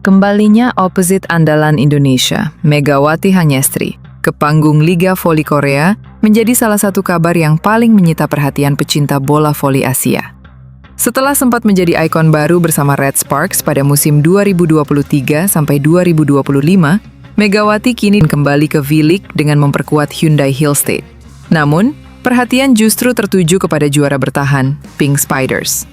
Kembalinya opposite andalan Indonesia, Megawati Hangestri, ke panggung Liga Voli Korea menjadi salah satu kabar yang paling menyita perhatian pecinta bola voli Asia. Setelah sempat menjadi ikon baru bersama Red Sparks pada musim 2023 sampai 2025, Megawati kini kembali ke V-League dengan memperkuat Hyundai Hill State. Namun, perhatian justru tertuju kepada juara bertahan, Pink Spiders.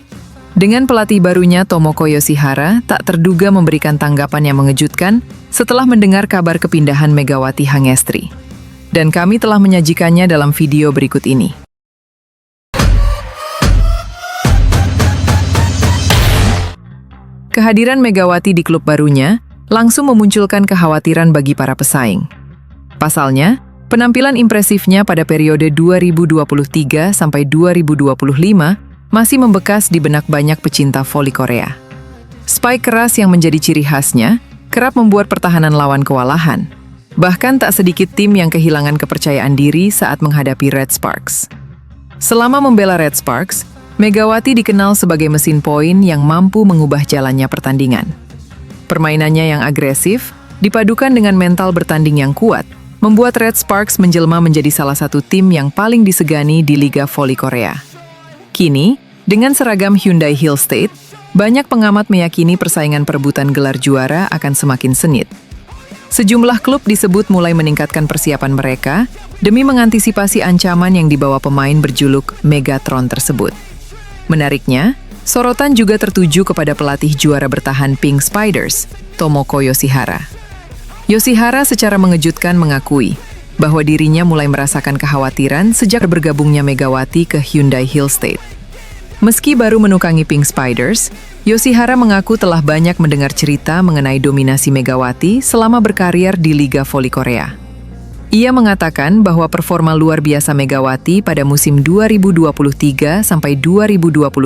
Dengan pelatih barunya Tomoko Yoshihara tak terduga memberikan tanggapan yang mengejutkan setelah mendengar kabar kepindahan Megawati Hangestri. Dan kami telah menyajikannya dalam video berikut ini. Kehadiran Megawati di klub barunya langsung memunculkan kekhawatiran bagi para pesaing. Pasalnya, penampilan impresifnya pada periode 2023 sampai 2025 masih membekas di benak banyak pecinta voli Korea. Spike keras yang menjadi ciri khasnya kerap membuat pertahanan lawan kewalahan. Bahkan tak sedikit tim yang kehilangan kepercayaan diri saat menghadapi Red Sparks. Selama membela Red Sparks, Megawati dikenal sebagai mesin poin yang mampu mengubah jalannya pertandingan. Permainannya yang agresif, dipadukan dengan mental bertanding yang kuat, membuat Red Sparks menjelma menjadi salah satu tim yang paling disegani di Liga Voli Korea. Kini, dengan seragam Hyundai Hill State, banyak pengamat meyakini persaingan perebutan gelar juara akan semakin sengit. Sejumlah klub disebut mulai meningkatkan persiapan mereka demi mengantisipasi ancaman yang dibawa pemain berjuluk Megatron tersebut. Menariknya, sorotan juga tertuju kepada pelatih juara bertahan Pink Spiders, Tomoko Yoshihara. Yoshihara secara mengejutkan mengakui bahwa dirinya mulai merasakan kekhawatiran sejak bergabungnya Megawati ke Hyundai Hill State. Meski baru menukangi Pink Spiders, Yoshihara mengaku telah banyak mendengar cerita mengenai dominasi Megawati selama berkarir di Liga Voli Korea. Ia mengatakan bahwa performa luar biasa Megawati pada musim 2023 sampai 2025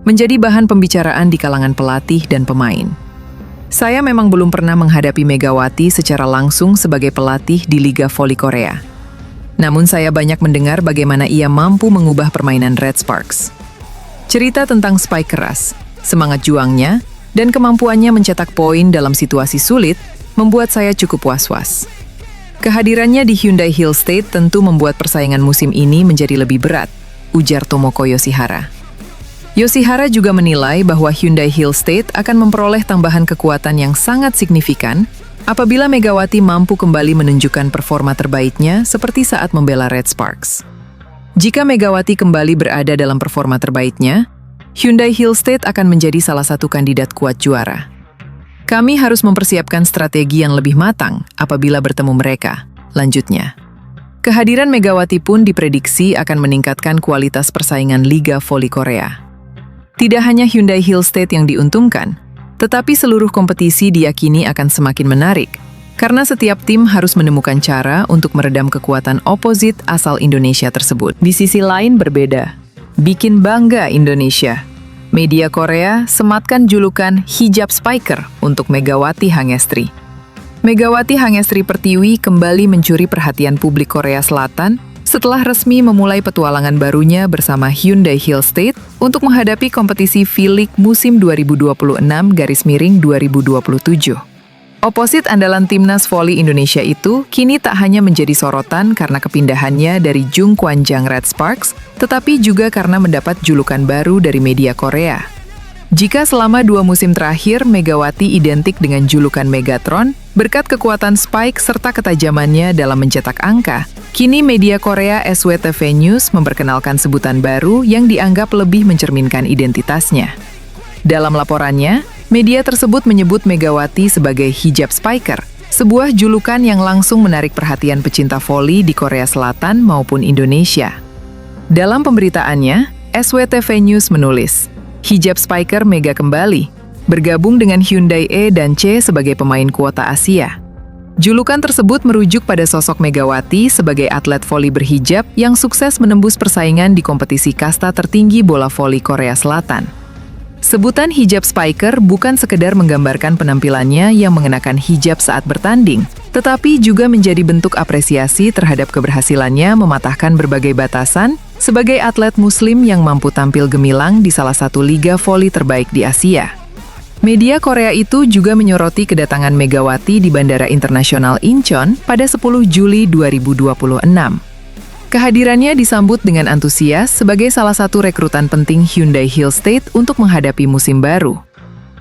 menjadi bahan pembicaraan di kalangan pelatih dan pemain. Saya memang belum pernah menghadapi Megawati secara langsung sebagai pelatih di Liga Voli Korea. Namun saya banyak mendengar bagaimana ia mampu mengubah permainan Red Sparks. Cerita tentang Spike keras, semangat juangnya, dan kemampuannya mencetak poin dalam situasi sulit membuat saya cukup was-was. Kehadirannya di Hyundai Hill State tentu membuat persaingan musim ini menjadi lebih berat, ujar Tomoko Yoshihara. Yoshihara juga menilai bahwa Hyundai Hill State akan memperoleh tambahan kekuatan yang sangat signifikan apabila Megawati mampu kembali menunjukkan performa terbaiknya seperti saat membela Red Sparks. Jika Megawati kembali berada dalam performa terbaiknya, Hyundai Hill State akan menjadi salah satu kandidat kuat juara. Kami harus mempersiapkan strategi yang lebih matang apabila bertemu mereka, lanjutnya. Kehadiran Megawati pun diprediksi akan meningkatkan kualitas persaingan Liga Voli Korea. Tidak hanya Hyundai Hill State yang diuntungkan, tetapi seluruh kompetisi diyakini akan semakin menarik, karena setiap tim harus menemukan cara untuk meredam kekuatan oposit asal Indonesia tersebut. Di sisi lain berbeda, bikin bangga Indonesia. Media Korea sematkan julukan hijab spiker untuk Megawati Hangestri. Megawati Hangestri Pertiwi kembali mencuri perhatian publik Korea Selatan setelah resmi memulai petualangan barunya bersama Hyundai Hill State untuk menghadapi kompetisi V-League musim 2026-2027. Oposit andalan timnas voli Indonesia itu kini tak hanya menjadi sorotan karena kepindahannya dari Jungkwanjang Red Sparks, tetapi juga karena mendapat julukan baru dari media Korea. Jika selama 2 musim terakhir Megawati identik dengan julukan Megatron, berkat kekuatan Spike serta ketajamannya dalam mencetak angka, kini media Korea SWTV News memperkenalkan sebutan baru yang dianggap lebih mencerminkan identitasnya. Dalam laporannya, media tersebut menyebut Megawati sebagai hijab spiker, sebuah julukan yang langsung menarik perhatian pecinta voli di Korea Selatan maupun Indonesia. Dalam pemberitaannya, SWTV News menulis, hijab spiker Mega kembali, bergabung dengan Hyundai E dan C sebagai pemain kuota Asia. Julukan tersebut merujuk pada sosok Megawati sebagai atlet voli berhijab yang sukses menembus persaingan di kompetisi kasta tertinggi bola voli Korea Selatan. Sebutan hijab spiker bukan sekedar menggambarkan penampilannya yang mengenakan hijab saat bertanding, tetapi juga menjadi bentuk apresiasi terhadap keberhasilannya mematahkan berbagai batasan sebagai atlet muslim yang mampu tampil gemilang di salah satu liga voli terbaik di Asia. Media Korea itu juga menyoroti kedatangan Megawati di Bandara Internasional Incheon pada 10 Juli 2026. Kehadirannya disambut dengan antusias sebagai salah satu rekrutan penting Hyundai Hill State untuk menghadapi musim baru.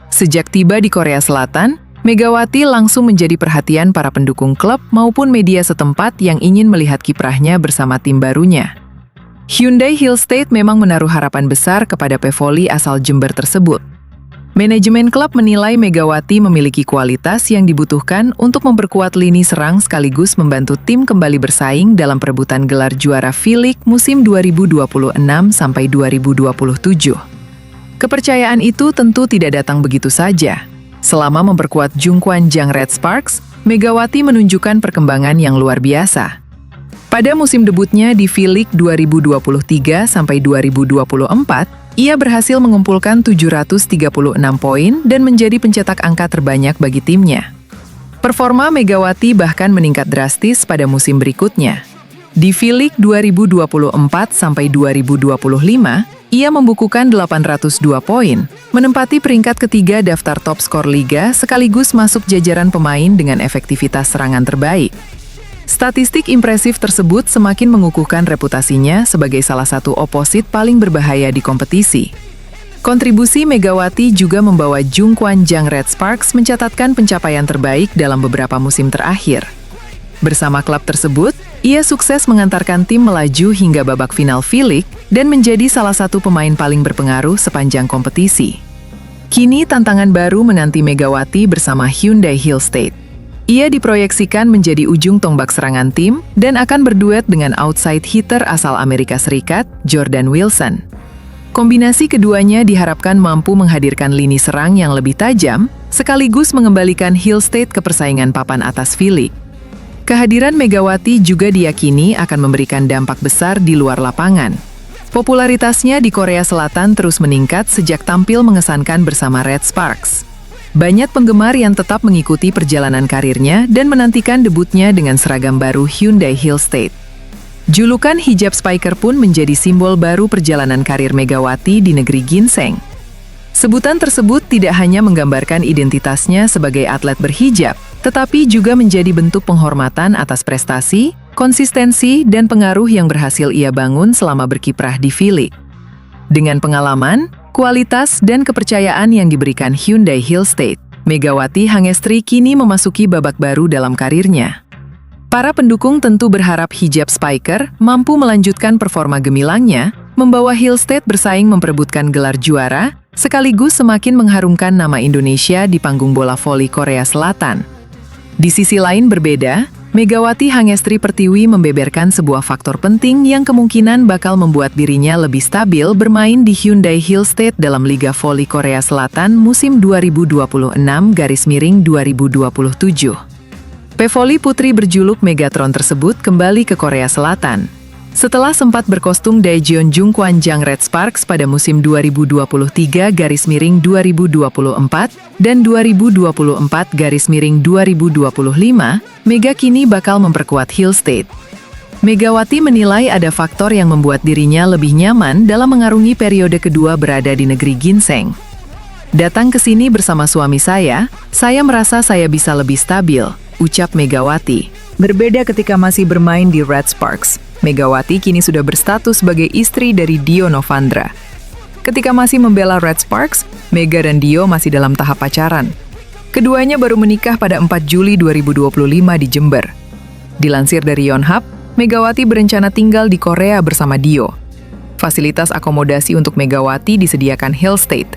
Sejak tiba di Korea Selatan, Megawati langsung menjadi perhatian para pendukung klub maupun media setempat yang ingin melihat kiprahnya bersama tim barunya. Hyundai Hill State memang menaruh harapan besar kepada pevoli asal Jember tersebut. Manajemen klub menilai Megawati memiliki kualitas yang dibutuhkan untuk memperkuat lini serang sekaligus membantu tim kembali bersaing dalam perebutan gelar juara V-League musim 2026 sampai 2027. Kepercayaan itu tentu tidak datang begitu saja. Selama memperkuat Jungkwan Jang Red Sparks, Megawati menunjukkan perkembangan yang luar biasa. Pada musim debutnya di V-League 2023 sampai 2024, ia berhasil mengumpulkan 736 poin dan menjadi pencetak angka terbanyak bagi timnya. Performa Megawati bahkan meningkat drastis pada musim berikutnya. Di V-League 2024 sampai 2025, ia membukukan 802 poin, menempati peringkat ketiga daftar top skor liga sekaligus masuk jajaran pemain dengan efektivitas serangan terbaik. Statistik impresif tersebut semakin mengukuhkan reputasinya sebagai salah satu oposit paling berbahaya di kompetisi. Kontribusi Megawati juga membawa Jungkwan Jang Red Sparks mencatatkan pencapaian terbaik dalam beberapa musim terakhir. Bersama klub tersebut, ia sukses mengantarkan tim melaju hingga babak final V-League dan menjadi salah satu pemain paling berpengaruh sepanjang kompetisi. Kini tantangan baru menanti Megawati bersama Hyundai Hill State. Ia diproyeksikan menjadi ujung tombak serangan tim dan akan berduet dengan outside hitter asal Amerika Serikat, Jordan Wilson. Kombinasi keduanya diharapkan mampu menghadirkan lini serang yang lebih tajam, sekaligus mengembalikan Hill State ke persaingan papan atas V-League. Kehadiran Megawati juga diyakini akan memberikan dampak besar di luar lapangan. Popularitasnya di Korea Selatan terus meningkat sejak tampil mengesankan bersama Red Sparks. Banyak penggemar yang tetap mengikuti perjalanan karirnya dan menantikan debutnya dengan seragam baru Hyundai Hill State. Julukan hijab spiker pun menjadi simbol baru perjalanan karir Megawati di negeri ginseng. Sebutan tersebut tidak hanya menggambarkan identitasnya sebagai atlet berhijab, tetapi juga menjadi bentuk penghormatan atas prestasi, konsistensi, dan pengaruh yang berhasil ia bangun selama berkiprah di V-League. Dengan pengalaman, kualitas, dan kepercayaan yang diberikan Hyundai Hill State, Megawati Hangestri kini memasuki babak baru dalam karirnya. Para pendukung tentu berharap hijab spiker mampu melanjutkan performa gemilangnya, membawa Hill State bersaing memperebutkan gelar juara, sekaligus semakin mengharumkan nama Indonesia di panggung bola voli Korea Selatan. Di sisi lain berbeda, Megawati Hangestri Pertiwi membeberkan sebuah faktor penting yang kemungkinan bakal membuat dirinya lebih stabil bermain di Hyundai Hill State dalam Liga Voli Korea Selatan musim 2026-2027. Pevoli putri berjuluk Megatron tersebut kembali ke Korea Selatan. Setelah sempat berkostum Daejeon Jungkwan Jang Red Sparks pada musim 2023-2024 dan 2024-2025, Mega kini bakal memperkuat Hill State. Megawati menilai ada faktor yang membuat dirinya lebih nyaman dalam mengarungi periode kedua berada di negeri ginseng. Datang ke sini bersama suami saya merasa saya bisa lebih stabil, ucap Megawati. Berbeda ketika masih bermain di Red Sparks, Megawati kini sudah berstatus sebagai istri dari Dio Novandra. Ketika masih membela Red Sparks, Mega dan Dio masih dalam tahap pacaran. Keduanya baru menikah pada 4 Juli 2025 di Jember. Dilansir dari Yonhap, Megawati berencana tinggal di Korea bersama Dio. Fasilitas akomodasi untuk Megawati disediakan Hill State.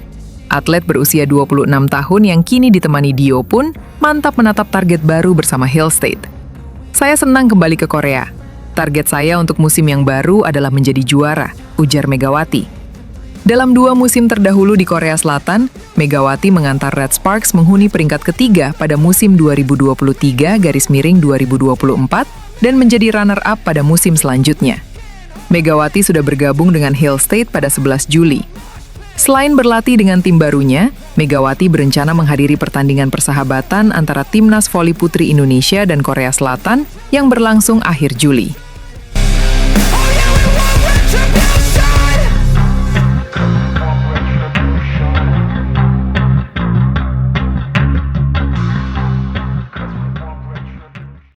Atlet berusia 26 tahun yang kini ditemani Dio pun mantap menatap target baru bersama Hill State. Saya senang kembali ke Korea. Target saya untuk musim yang baru adalah menjadi juara, ujar Megawati. Dalam 2 musim terdahulu di Korea Selatan, Megawati mengantar Red Sparks menghuni peringkat ketiga pada musim 2023-2024 dan menjadi runner-up pada musim selanjutnya. Megawati sudah bergabung dengan Hill State pada 11 Juli. Selain berlatih dengan tim barunya, Megawati berencana menghadiri pertandingan persahabatan antara Timnas Voli Putri Indonesia dan Korea Selatan yang berlangsung akhir Juli.